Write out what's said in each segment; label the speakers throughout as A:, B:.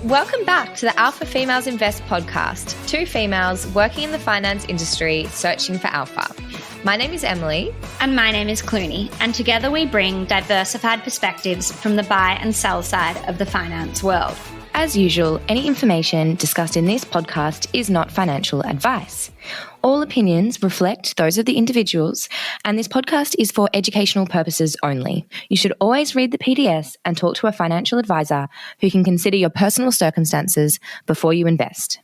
A: Welcome back to the Alpha Females Invest podcast, two females working in the finance industry searching for alpha. My name is Emily.
B: And my name is Clooney, and together we bring diversified perspectives from the buy and sell side of the finance world.
A: As usual, any information discussed in this podcast is not financial advice. All opinions reflect those of the individuals, and this podcast is for educational purposes only. You should always read the PDS and talk to a financial advisor who can consider your personal circumstances before you invest.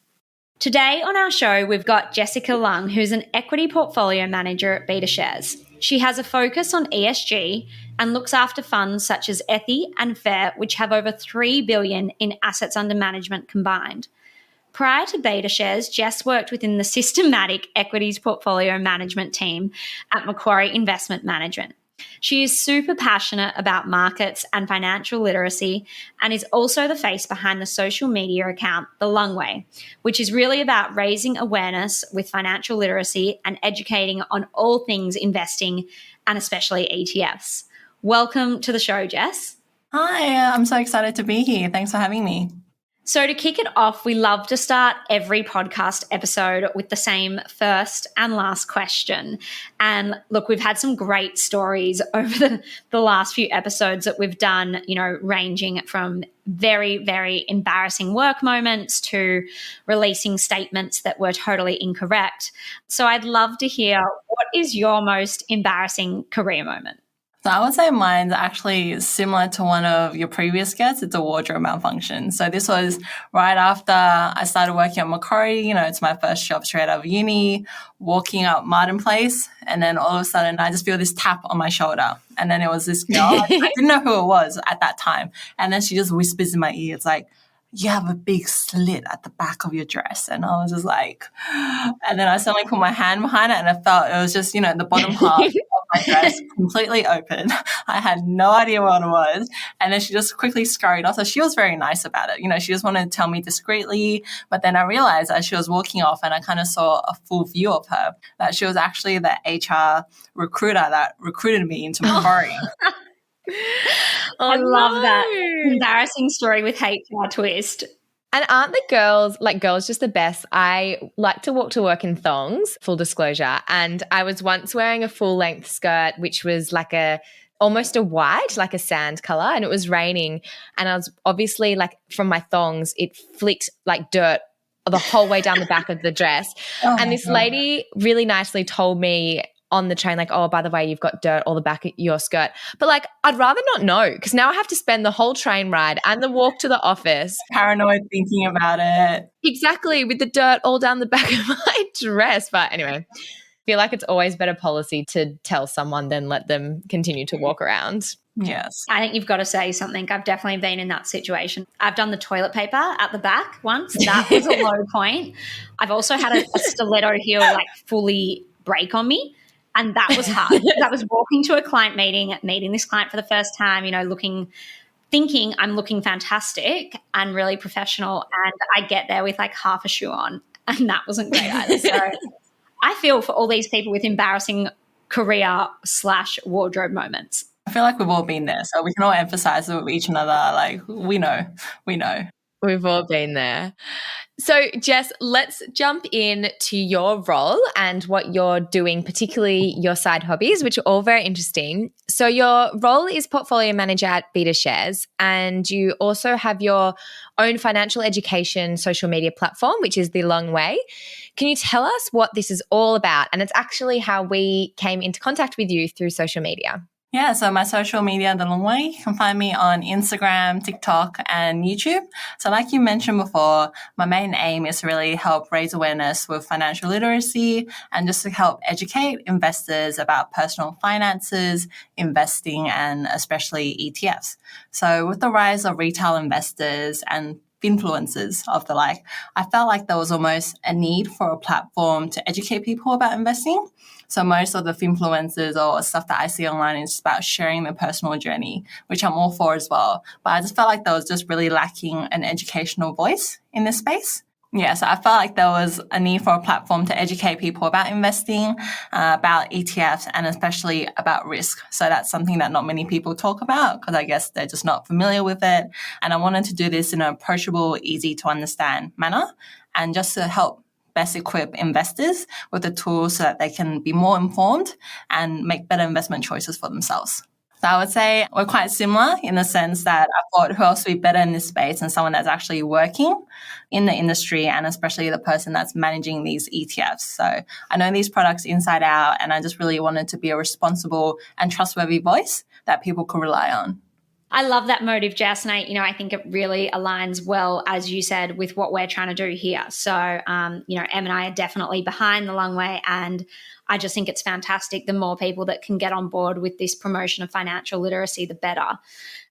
B: Today on our show, we've got Jessica Lung, who's an equity portfolio manager at Betashares. She has a focus on ESG and looks after funds such as Ethi and Fair, which have over $3 billion in assets under management combined. Prior to Betashares, Jess worked within the systematic equities portfolio management team at Macquarie Investment Management. She is super passionate about markets and financial literacy and is also the face behind the social media account, The Lung Way, which is really about raising awareness with financial literacy and educating on all things investing and especially ETFs. Welcome to the show, Jess.
C: Hi, I'm so excited to be here. Thanks for having me.
B: So to kick it off, we love to start every podcast episode with the same first and last question. And look, we've had some great stories over the last few episodes that we've done, ranging from very, very embarrassing work moments to releasing statements that were totally incorrect. So I'd love to hear, what is your most embarrassing career moment?
C: So I would say mine's actually similar to one of your previous guests. It's a wardrobe malfunction. So this was right after I started working at Macquarie. It's my first job straight out of uni, walking up Martin Place. And then all of a sudden I just feel this tap on my shoulder. And then it was this girl. I didn't know who it was at that time. And then she just whispers in my ear. It's like, you have a big slit at the back of your dress. And I was just like, and then I suddenly put my hand behind it and I felt it was just, the bottom half of my dress completely open. I had no idea what it was. And then she just quickly scurried off. So she was very nice about it. She just wanted to tell me discreetly. But then I realized as she was walking off and I kind of saw a full view of her, that she was actually the HR recruiter that recruited me into Macquarie.
B: I love that embarrassing story with HR twist.
A: And aren't the girls just the best? I like to walk to work in thongs, full disclosure. And I was once wearing a full length skirt, which was almost a white, like a sand color, and it was raining. And I was obviously from my thongs, it flicked like dirt the whole way down the back of the dress. And this lady really nicely told me on the train, oh, by the way, you've got dirt all the back of your skirt. But I'd rather not know, because now I have to spend the whole train ride and the walk to the office.
C: Paranoid thinking about it.
A: Exactly, with the dirt all down the back of my dress. But anyway, I feel like it's always better policy to tell someone than let them continue to walk around.
C: Yes.
B: I think you've got to say something. I've definitely been in that situation. I've done the toilet paper at the back once. That was a low point. I've also had a stiletto heel fully break on me. And that was hard. I was walking to a client meeting this client for the first time, thinking I'm looking fantastic and really professional. And I get there with half a shoe on, and that wasn't great either. So I feel for all these people with embarrassing career/wardrobe moments.
C: I feel like we've all been there. So we can all emphasize it with each another. We know.
A: We've all been there. So, Jess, let's jump in to your role and what you're doing, particularly your side hobbies, which are all very interesting. So your role is portfolio manager at Betashares, and you also have your own financial education social media platform, which is The Lung Way. Can you tell us what this is all about? And it's actually how we came into contact with you through social media.
C: Yeah, so my social media, The Long Way, you can find me on Instagram, TikTok, and YouTube. So like you mentioned before, my main aim is to really help raise awareness with financial literacy and just to help educate investors about personal finances, investing, and especially ETFs. So with the rise of retail investors and influencers of the like, I felt like there was almost a need for a platform to educate people about investing. So most of the influencers or stuff that I see online is about sharing their personal journey, which I'm all for as well. But I just felt like there was just really lacking an educational voice in this space. Yeah, so I felt like there was a need for a platform to educate people about investing, about ETFs, and especially about risk. So that's something that not many people talk about because I guess they're just not familiar with it. And I wanted to do this in an approachable, easy to understand manner and just to help best equip investors with the tools so that they can be more informed and make better investment choices for themselves. So I would say we're quite similar in the sense that I thought who else would be better in this space than someone that's actually working in the industry and especially the person that's managing these ETFs. So I know these products inside out and I just really wanted to be a responsible and trustworthy voice that people could rely on.
B: I love that motive, Jess, and I think it really aligns well, as you said, with what we're trying to do here. So, Em and I are definitely behind the long way, and I just think it's fantastic. The more people that can get on board with this promotion of financial literacy, the better.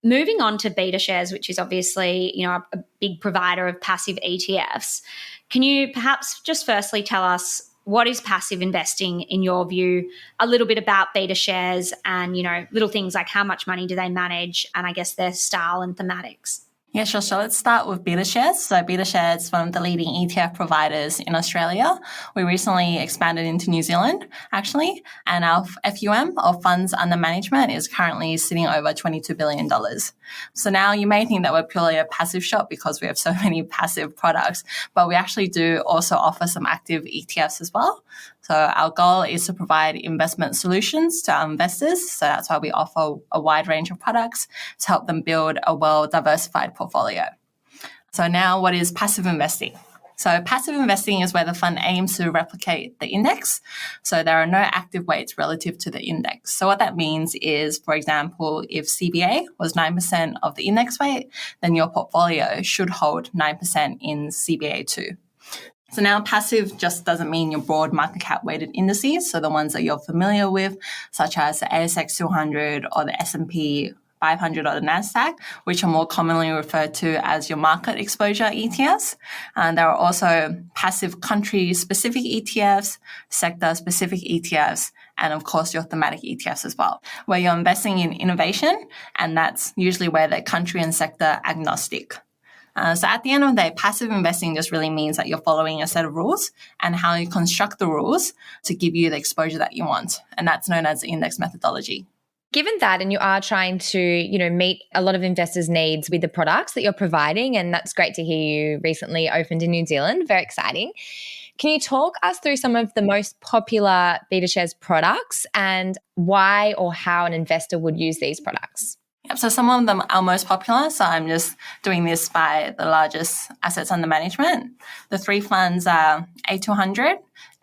B: Moving on to Betashares, which is obviously, a big provider of passive ETFs. Can you perhaps just firstly tell us what is passive investing in your view, a little bit about Betashares and, little things like how much money do they manage and I guess their style and thematics?
C: Yeah, sure. So let's start with Betashares. So Betashares is one of the leading ETF providers in Australia. We recently expanded into New Zealand, actually, and our FUM, or funds under management, is currently sitting over $22 billion. So now you may think that we're purely a passive shop because we have so many passive products, but we actually do also offer some active ETFs as well. So our goal is to provide investment solutions to our investors. So that's why we offer a wide range of products to help them build a well-diversified portfolio. So now what is passive investing? So passive investing is where the fund aims to replicate the index. So there are no active weights relative to the index. So what that means is, for example, if CBA was 9% of the index weight, then your portfolio should hold 9% in CBA too. So now passive just doesn't mean your broad market cap weighted indices, so the ones that you're familiar with, such as the ASX 200 or the S&P 500 or the NASDAQ, which are more commonly referred to as your market exposure ETFs. And there are also passive country-specific ETFs, sector-specific ETFs, and of course your thematic ETFs as well, where you're investing in innovation, and that's usually where they're country and sector agnostic. So at the end of the day, passive investing just really means that you're following a set of rules and how you construct the rules to give you the exposure that you want. And that's known as the index methodology.
A: Given that, and you are trying to, meet a lot of investors' needs with the products that you're providing, and that's great to hear you recently opened in New Zealand, very exciting. Can you talk us through some of the most popular Betashares products and why or how an investor would use these products?
C: Yep, so some of them are most popular. So I'm just doing this by the largest assets under management. The three funds are A200,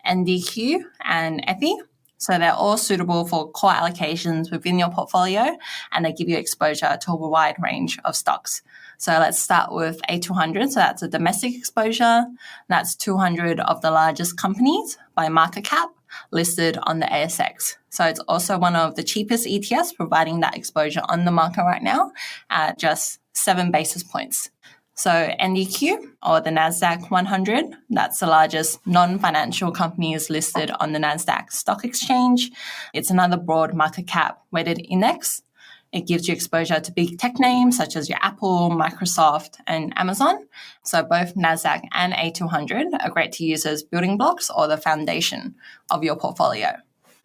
C: NDQ, and ETHI. So they're all suitable for core allocations within your portfolio, and they give you exposure to a wide range of stocks. So let's start with A200. So that's a domestic exposure. That's 200 of the largest companies by market cap listed on the ASX. So it's also one of the cheapest ETFs, providing that exposure on the market right now at just 7 basis points. So NDQ, or the NASDAQ 100, that's the largest non-financial companies listed on the NASDAQ stock exchange. It's another broad market cap weighted index. It gives you exposure to big tech names such as your Apple, Microsoft, and Amazon. So both NASDAQ and A200 are great to use as building blocks or the foundation of your portfolio.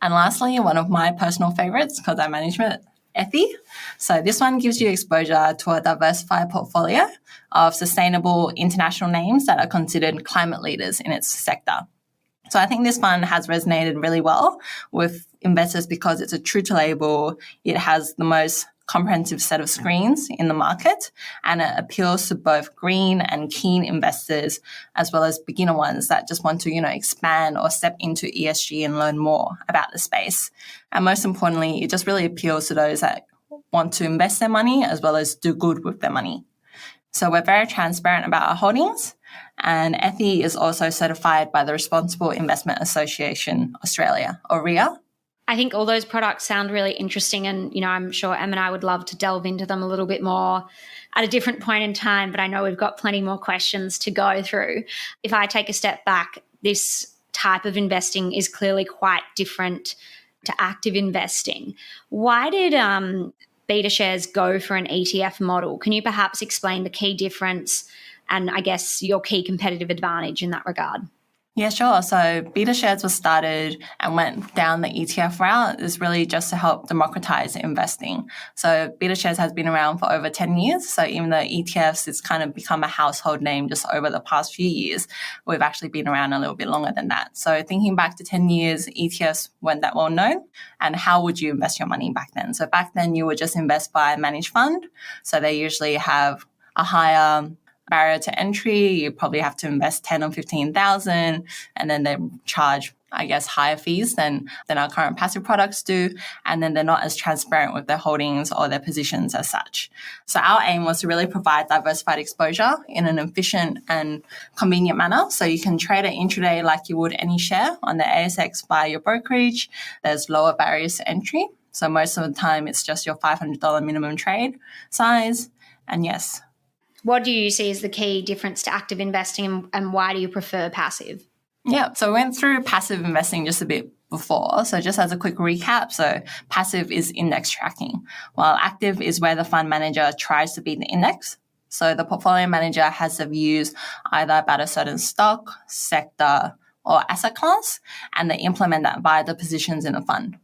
C: And lastly, one of my personal favorites, because I manage it, ETHI. So this one gives you exposure to a diversified portfolio of sustainable international names that are considered climate leaders in its sector. So I think this fund has resonated really well with investors because it's a true to label. It has the most comprehensive set of screens in the market, and it appeals to both green and keen investors, as well as beginner ones that just want to, expand or step into ESG and learn more about the space. And most importantly, it just really appeals to those that want to invest their money as well as do good with their money. So we're very transparent about our holdings, and ETHI is also certified by the Responsible Investment Association Australia, or RIA.
B: I think all those products sound really interesting, and I'm sure Em and I would love to delve into them a little bit more at a different point in time, but I know we've got plenty more questions to go through. If I take a step back, this type of investing is clearly quite different to active investing. Why did Betashares go for an ETF model? Can you perhaps explain the key difference and I guess your key competitive advantage in that regard.
C: Yeah, sure. So Betashares was started and went down the ETF route is really just to help democratize investing. So Betashares has been around for over 10 years. So even though ETFs it's kind of become a household name just over the past few years, we've actually been around a little bit longer than that. So thinking back to 10 years, ETFs weren't that well known. And how would you invest your money back then? So back then you would just invest by a managed fund. So they usually have a higher barrier to entry. You probably have to invest 10 or 15,000, and then they charge, I guess, higher fees than our current passive products do. And then they're not as transparent with their holdings or their positions as such. So our aim was to really provide diversified exposure in an efficient and convenient manner. So you can trade it intraday like you would any share on the ASX via your brokerage. There's lower barriers to entry. So most of the time it's just your $500 minimum trade size. And yes.
B: What do you see as the key difference to active investing, and why do you prefer passive?
C: Yeah, so we went through passive investing just a bit before. So just as a quick recap, so passive is index tracking, while active is where the fund manager tries to beat the index. So the portfolio manager has the views either about a certain stock, sector, or asset class, and they implement that via the positions in the fund.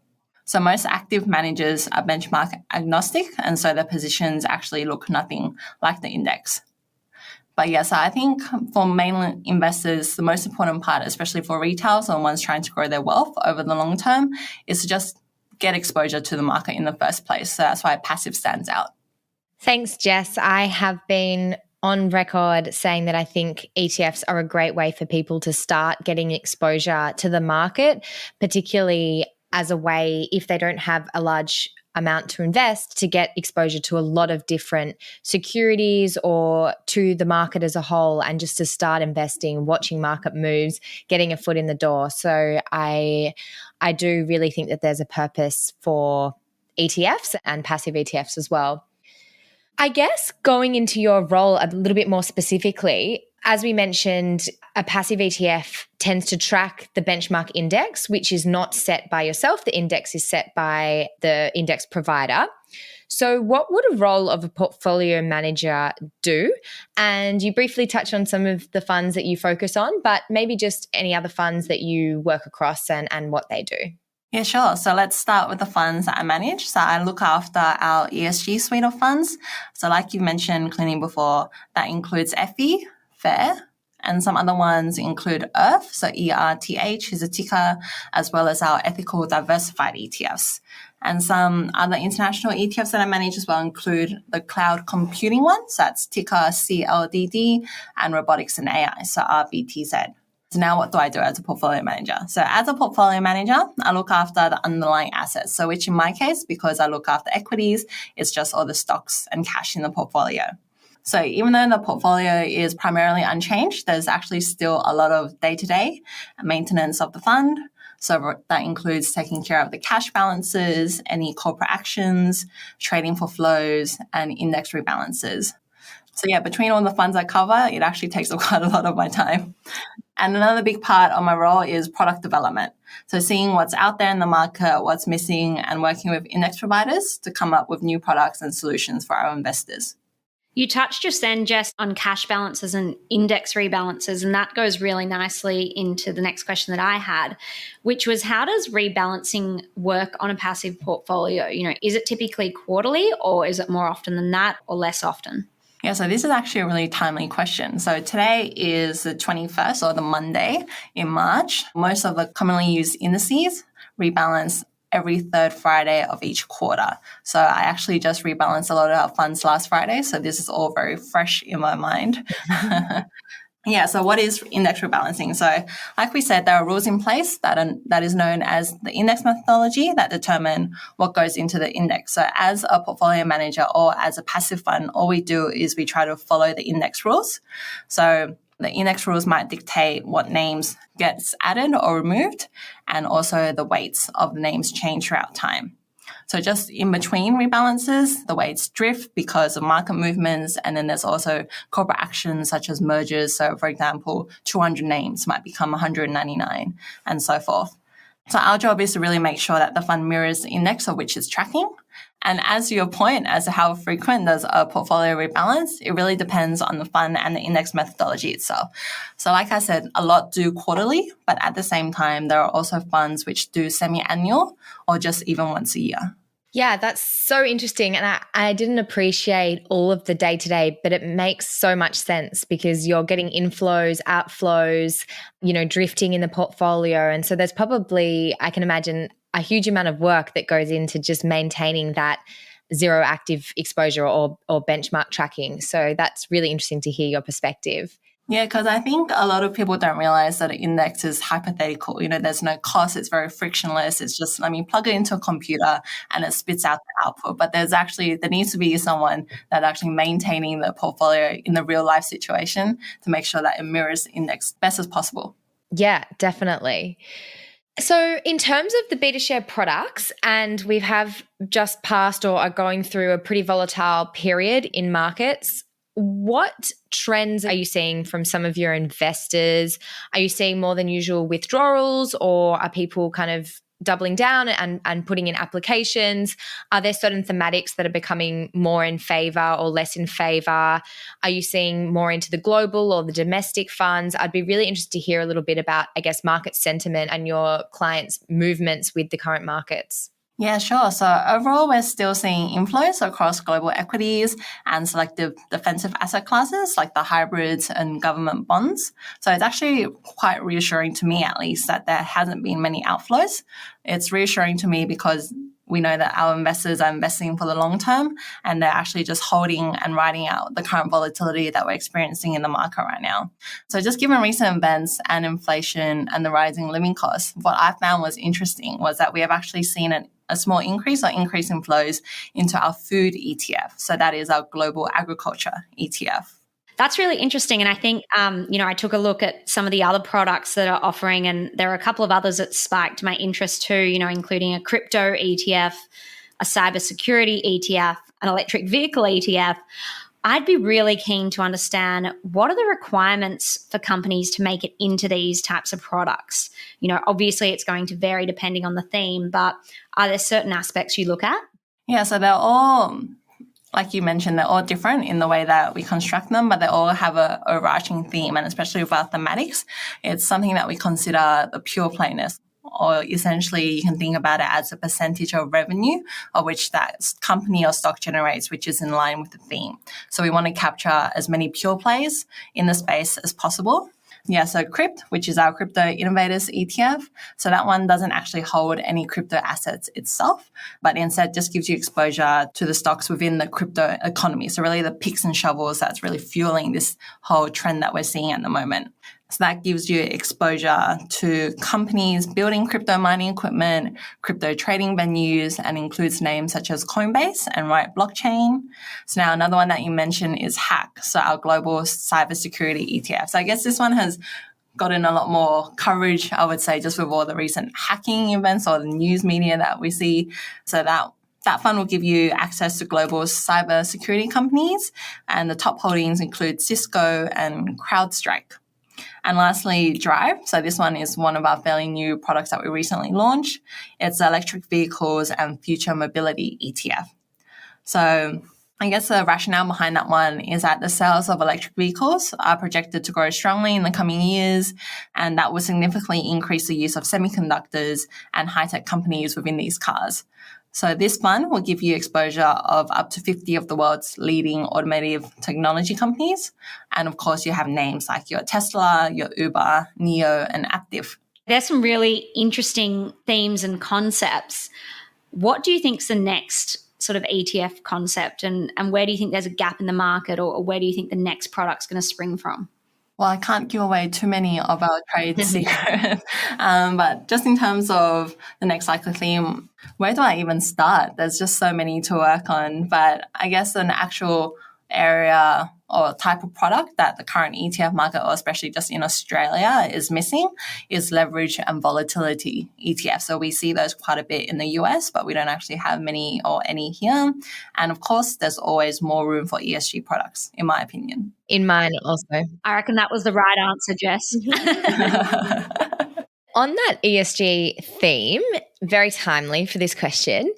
C: So most active managers are benchmark agnostic, and so their positions actually look nothing like the index. But yes, I think for mainland investors, the most important part, especially for retail, so ones trying to grow their wealth over the long term, is to just get exposure to the market in the first place. So that's why passive stands out.
A: Thanks, Jess. I have been on record saying that I think ETFs are a great way for people to start getting exposure to the market, particularly as a way, if they don't have a large amount to invest, to get exposure to a lot of different securities or to the market as a whole, and just to start investing, watching market moves, getting a foot in the door. So I do really think that there's a purpose for ETFs and passive ETFs as well. I guess going into your role a little bit more specifically, as we mentioned, a passive ETF tends to track the benchmark index, which is not set by yourself. The index is set by the index provider. So what would a role of a portfolio manager do? And you briefly touched on some of the funds that you focus on, but maybe just any other funds that you work across and what they do.
C: Yeah, sure. So let's start with the funds that I manage. So I look after our ESG suite of funds. So like you mentioned, Clinique, before, that includes FE, FAIR, and some other ones include EARTH, so ERTH is a ticker, as well as our ethical diversified ETFs. And some other international ETFs that I manage as well include the cloud computing ones, that's ticker CLDD, and robotics and AI, so RBTZ. So now what do I do as a portfolio manager? So as a portfolio manager, I look after the underlying assets. So which in my case, because I look after equities, it's just all the stocks and cash in the portfolio. So even though the portfolio is primarily unchanged, there's actually still a lot of day-to-day maintenance of the fund. So that includes taking care of the cash balances, any corporate actions, trading for flows, and index rebalances. So yeah, between all the funds I cover, it actually takes quite a lot of my time. And another big part of my role is product development. So seeing what's out there in the market, what's missing, and working with index providers to come up with new products and solutions for our investors.
B: You touched just then, Jess, on cash balances and index rebalances, and that goes really nicely into the next question that I had, which was, how does rebalancing work on a passive portfolio? Is it typically quarterly, or is it more often than that, or less often?
C: Yeah, so this is actually a really timely question. So today is the 21st, or the Monday in March. Most of the commonly used indices rebalance every third Friday of each quarter. So I actually just rebalanced a lot of our funds last Friday. So this is all very fresh in my mind. Yeah, so what is index rebalancing? So like we said, there are rules in place that is known as the index methodology that determine what goes into the index. So as a portfolio manager or as a passive fund, all we do is we try to follow the index rules. So the index rules might dictate what names gets added or removed, and also the weights of the names change throughout time. So just in between rebalances, the weights drift because of market movements, and then there's also corporate actions such as mergers. So for example, 200 names might become 199 and so forth. So our job is to really make sure that the fund mirrors the index of which it's tracking. And as to your point as to how frequent does a portfolio rebalance, it really depends on the fund and the index methodology itself. So like I said, a lot do quarterly, but at the same time, there are also funds which do semi-annual or just even once a year.
A: Yeah, that's so interesting. And I didn't appreciate all of the day-to-day, but it makes so much sense because you're getting inflows, outflows, drifting in the portfolio. And so there's probably, I can imagine, a huge amount of work that goes into just maintaining that zero active exposure or benchmark tracking. So that's really interesting to hear your perspective.
C: Yeah, because I think a lot of people don't realize that an index is hypothetical. There's no cost. It's very frictionless. It's just, plug it into a computer and it spits out the output. But there needs to be someone that actually maintaining the portfolio in the real life situation to make sure that it mirrors the index best as possible.
A: Yeah, definitely. So in terms of the Betashare products, and we have just passed or are going through a pretty volatile period in markets, what trends are you seeing from some of your investors? Are you seeing more than usual withdrawals, or are people kind of doubling down and putting in applications? Are there certain thematics that are becoming more in favor or less in favor? Are you seeing more into the global or the domestic funds? I'd be really interested to hear a little bit about, I guess, market sentiment and your clients' movements with the current markets.
C: Yeah, sure. So overall, we're still seeing inflows across global equities and selective defensive asset classes like the hybrids and government bonds. So it's actually quite reassuring to me, at least, that there hasn't been many outflows. It's reassuring to me because we know that our investors are investing for the long term and they're actually just holding and riding out the current volatility that we're experiencing in the market right now. So just given recent events and inflation and the rising living costs, what I found was interesting was that we have actually seen a small increase in flows into our food ETF. So that is our global agriculture ETF.
B: That's really interesting. And I think, I took a look at some of the other products that are offering, and there are a couple of others that spiked my interest too, including a crypto ETF, a cybersecurity ETF, an electric vehicle ETF. I'd be really keen to understand what are the requirements for companies to make it into these types of products. Obviously it's going to vary depending on the theme, but are there certain aspects you look at?
C: Yeah, so they're all, like you mentioned, they're all different in the way that we construct them, but they all have an overarching theme, and especially with our thematics, it's something that we consider the pure playness. Or essentially you can think about it as a percentage of revenue of which that company or stock generates, which is in line with the theme. So we want to capture as many pure plays in the space as possible. Yeah, so Crypt, which is our crypto innovators ETF. So that one doesn't actually hold any crypto assets itself, but instead just gives you exposure to the stocks within the crypto economy. So really the picks and shovels that's really fueling this whole trend that we're seeing at the moment. So that gives you exposure to companies building crypto mining equipment, crypto trading venues, and includes names such as Coinbase and Riot Blockchain. So now another one that you mentioned is Hack, so our global cybersecurity ETF. So I guess this one has gotten a lot more coverage, I would say, just with all the recent hacking events or the news media that we see. So that fund will give you access to global cybersecurity companies, and the top holdings include Cisco and CrowdStrike. And lastly, Drive. So this one is one of our fairly new products that we recently launched. It's electric vehicles and future mobility ETF. So I guess the rationale behind that one is that the sales of electric vehicles are projected to grow strongly in the coming years, and that will significantly increase the use of semiconductors and high-tech companies within these cars. So this fund will give you exposure of up to 50 of the world's leading automotive technology companies. And of course, you have names like your Tesla, your Uber, NIO, and Active.
B: There's some really interesting themes and concepts. What do you think is the next sort of ETF concept, and where do you think there's a gap in the market, or where do you think the next product's going to spring from?
C: Well, I can't give away too many of our trade secrets, but just in terms of the next likely theme, where do I even start? There's just so many to work on, but I guess an actual area or type of product that the current ETF market, or especially just in Australia, is missing is leverage and volatility ETF. So we see those quite a bit in the US, but we don't actually have many or any here. And of course, there's always more room for ESG products, in my opinion.
A: In mine also.
B: I reckon that was the right answer, Jess.
A: On that ESG theme, very timely for this question,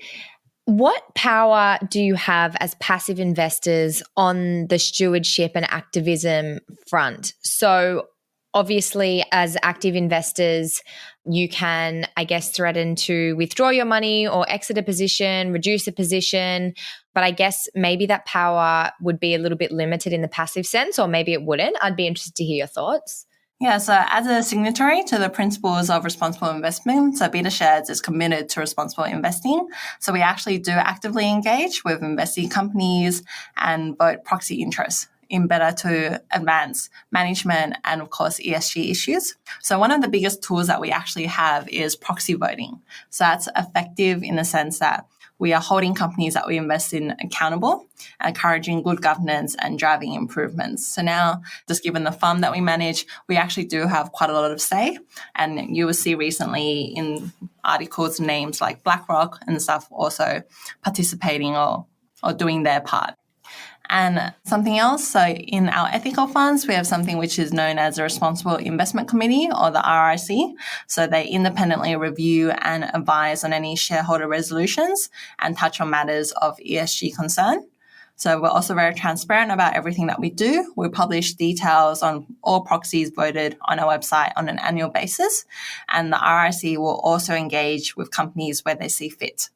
A: What power do you have as passive investors on the stewardship and activism front? So obviously, as active investors, you can, I guess, threaten to withdraw your money or exit a position, reduce a position. But I guess maybe that power would be a little bit limited in the passive sense, or maybe it wouldn't. I'd be interested to hear your thoughts.
C: Yeah, so as a signatory to the principles of responsible investment, so Betashares is committed to responsible investing. So we actually do actively engage with investing companies and vote proxy interests in better to advance management and, of course, ESG issues. So one of the biggest tools that we actually have is proxy voting. So that's effective in the sense that we are holding companies that we invest in accountable, encouraging good governance and driving improvements. So now, just given the fund that we manage, we actually do have quite a lot of say. And you will see recently in articles names like BlackRock and stuff also participating or doing their part. And something else, so in our ethical funds, we have something which is known as the Responsible Investment Committee, or the RIC. So they independently review and advise on any shareholder resolutions and touch on matters of ESG concern. So we're also very transparent about everything that we do. We publish details on all proxies voted on our website on an annual basis. And the RIC will also engage with companies where they see fit.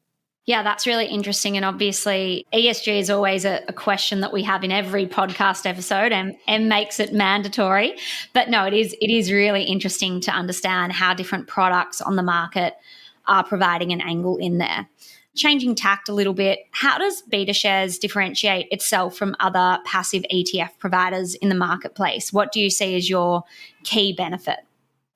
B: Yeah, that's really interesting. And obviously, ESG is always a question that we have in every podcast episode and makes it mandatory. But no, it is really interesting to understand how different products on the market are providing an angle in there. Changing tact a little bit, how does Betashares differentiate itself from other passive ETF providers in the marketplace? What do you see as your key benefit?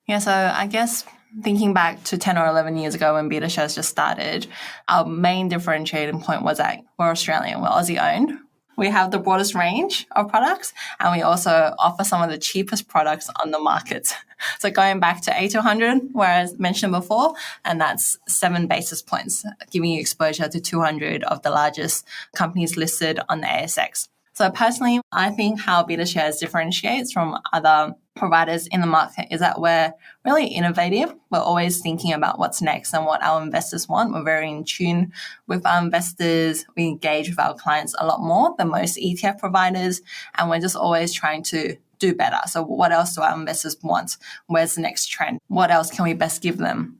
C: Yeah, so I guess thinking back to 10 or 11 years ago when Betashares just started, our main differentiating point was that we're Australian, we're Aussie owned. We have the broadest range of products, and we also offer some of the cheapest products on the market. So going back to A200, where I mentioned before, and that's 7 basis points, giving you exposure to 200 of the largest companies listed on the ASX. So personally, I think how Betashares differentiates from other providers in the market is that we're really innovative. We're always thinking about what's next and what our investors want. We're very in tune with our investors. We engage with our clients a lot more than most ETF providers, and we're just always trying to do better. So what else do our investors want? Where's the next trend? What else can we best give them?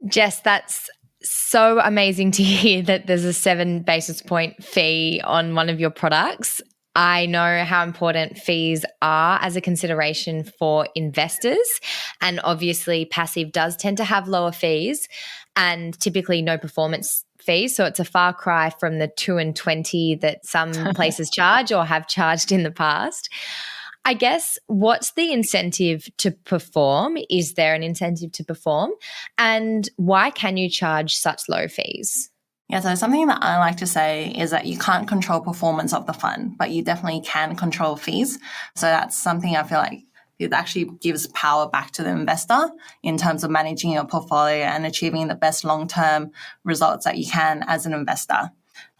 A: Jess, that's so amazing to hear that there's a 7 basis point fee on one of your products. I know how important fees are as a consideration for investors, and obviously passive does tend to have lower fees and typically no performance fees. So it's a far cry from the 2 and 20 that some places charge or have charged in the past. I guess, what's the incentive to perform? Is there an incentive to perform? And why can you charge such low fees?
C: Yeah, so something that I like to say is that you can't control performance of the fund, but you definitely can control fees. So that's something I feel like it actually gives power back to the investor in terms of managing your portfolio and achieving the best long-term results that you can as an investor.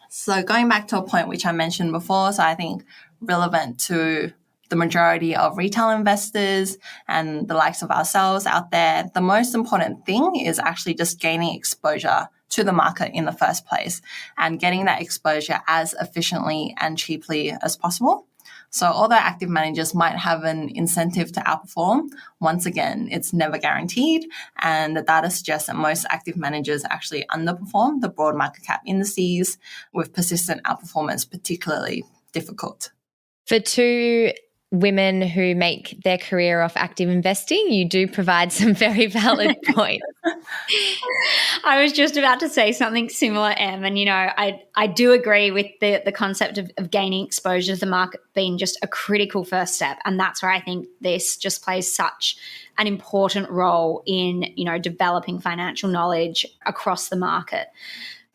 C: So going back to a point which I mentioned before, so I think relevant to the majority of retail investors and the likes of ourselves out there, the most important thing is actually just gaining exposure to the market in the first place and getting that exposure as efficiently and cheaply as possible. So although active managers might have an incentive to outperform, once again, it's never guaranteed. And the data suggests that most active managers actually underperform the broad market cap indices, with persistent outperformance particularly difficult.
A: For 2 women who make their career off active investing, you do provide some very valid points.
B: I was just about to say something similar, Em, and I do agree with the concept of gaining exposure to the market being just a critical first step, and that's where I think this just plays such an important role in developing financial knowledge across the market.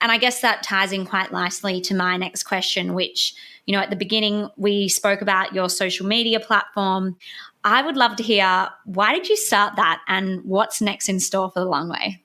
B: And I guess that ties in quite nicely to my next question, which, at the beginning we spoke about your social media platform. I would love to hear, why did you start that and what's next in store for the long way?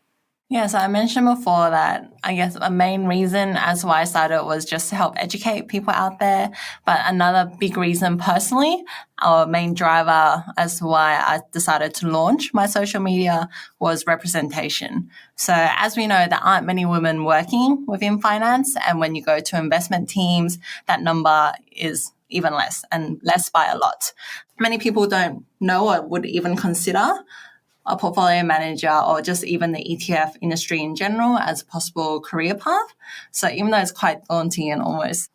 C: Yeah, so I mentioned before that I guess a main reason as why I started was just to help educate people out there. But another big reason personally, our main driver as to why I decided to launch my social media was representation. So as we know, there aren't many women working within finance. And when you go to investment teams, that number is even less, and less by a lot. Many people don't know or would even consider a portfolio manager or just even the ETF industry in general as a possible career path. So even though it's quite daunting and almost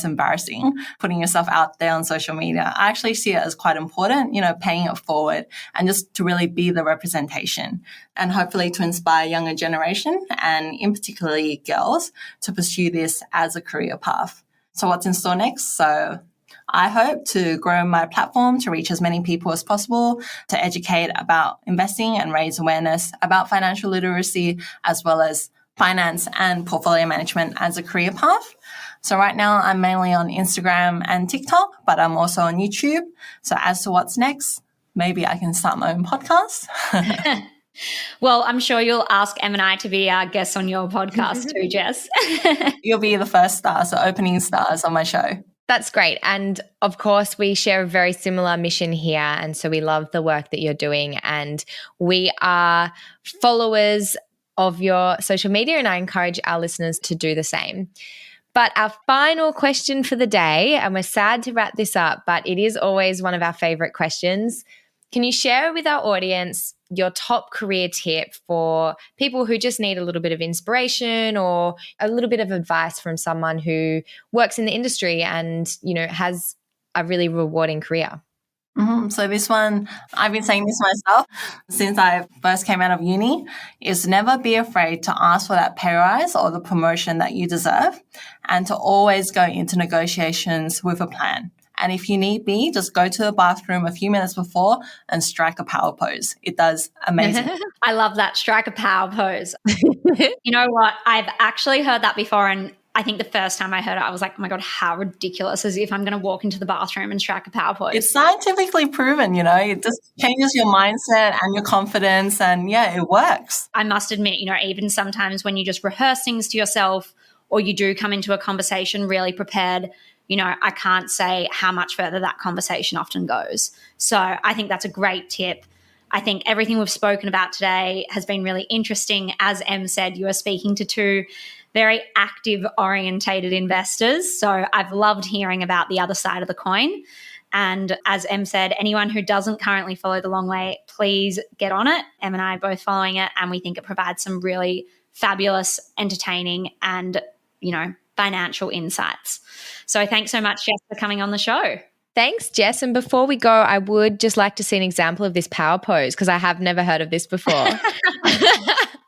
C: embarrassing putting yourself out there on social media, I actually see it as quite important, paying it forward and just to really be the representation and hopefully to inspire younger generation and in particularly girls to pursue this as a career path. So what's in store next? So I hope to grow my platform to reach as many people as possible, to educate about investing and raise awareness about financial literacy, as well as finance and portfolio management as a career path. So right now I'm mainly on Instagram and TikTok, but I'm also on YouTube. So as to what's next, maybe I can start my own podcast.
B: Well, I'm sure you'll ask Em and I to be our guests on your podcast too, Jess.
C: You'll be the first stars, so opening stars on my show.
A: That's great. And of course, we share a very similar mission here. And so we love the work that you're doing. And we are followers of your social media, and I encourage our listeners to do the same. But our final question for the day, and we're sad to wrap this up, but it is always one of our favorite questions. Can you share with our audience your top career tip for people who just need a little bit of inspiration or a little bit of advice from someone who works in the industry and, has a really rewarding career?
C: So this one, I've been saying this myself since I first came out of uni, is never be afraid to ask for that pay rise or the promotion that you deserve, and to always go into negotiations with a plan. And if you need be, just go to the bathroom a few minutes before and strike a power pose. It does amazing.
B: I love that, strike a power pose. You know what? I've actually heard that before, and I think the first time I heard it, I was like, oh my God, how ridiculous, as if I'm going to walk into the bathroom and strike a power pose.
C: It's scientifically proven, it just changes your mindset and your confidence, and yeah, it works.
B: I must admit, even sometimes when you just rehearse things to yourself or you do come into a conversation really prepared, I can't say how much further that conversation often goes. So I think that's a great tip. I think everything we've spoken about today has been really interesting. As Em said, you are speaking to two very active orientated investors. So I've loved hearing about the other side of the coin. And as Em said, anyone who doesn't currently follow The Long Way, please get on it. Em and I are both following it, and we think it provides some really fabulous, entertaining and, financial insights. So thanks so much, Jess, for coming on the show.
A: Thanks, Jess. And before we go, I would just like to see an example of this power pose because I have never heard of this before.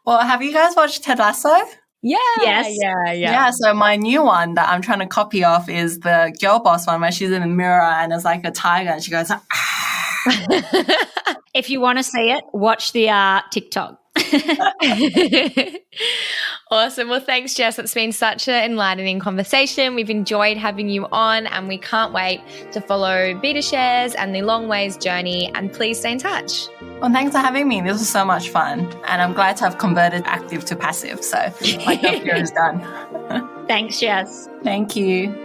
C: Well, have you guys watched Ted Lasso?
A: Yeah.
B: Yes.
C: Yeah, so my new one that I'm trying to copy off is the girl boss one where she's in the mirror and there's like a tiger and she goes,
B: If you want to see it, watch the TikTok.
A: Awesome. Well, thanks, Jess. It's been such an enlightening conversation. We've enjoyed having you on, and we can't wait to follow Betashares and the Long Way's journey, and please stay in touch.
C: Well, thanks for having me. This was so much fun, and I'm glad to have converted active to passive. So my job here is done.
B: Thanks, Jess.
C: Thank you.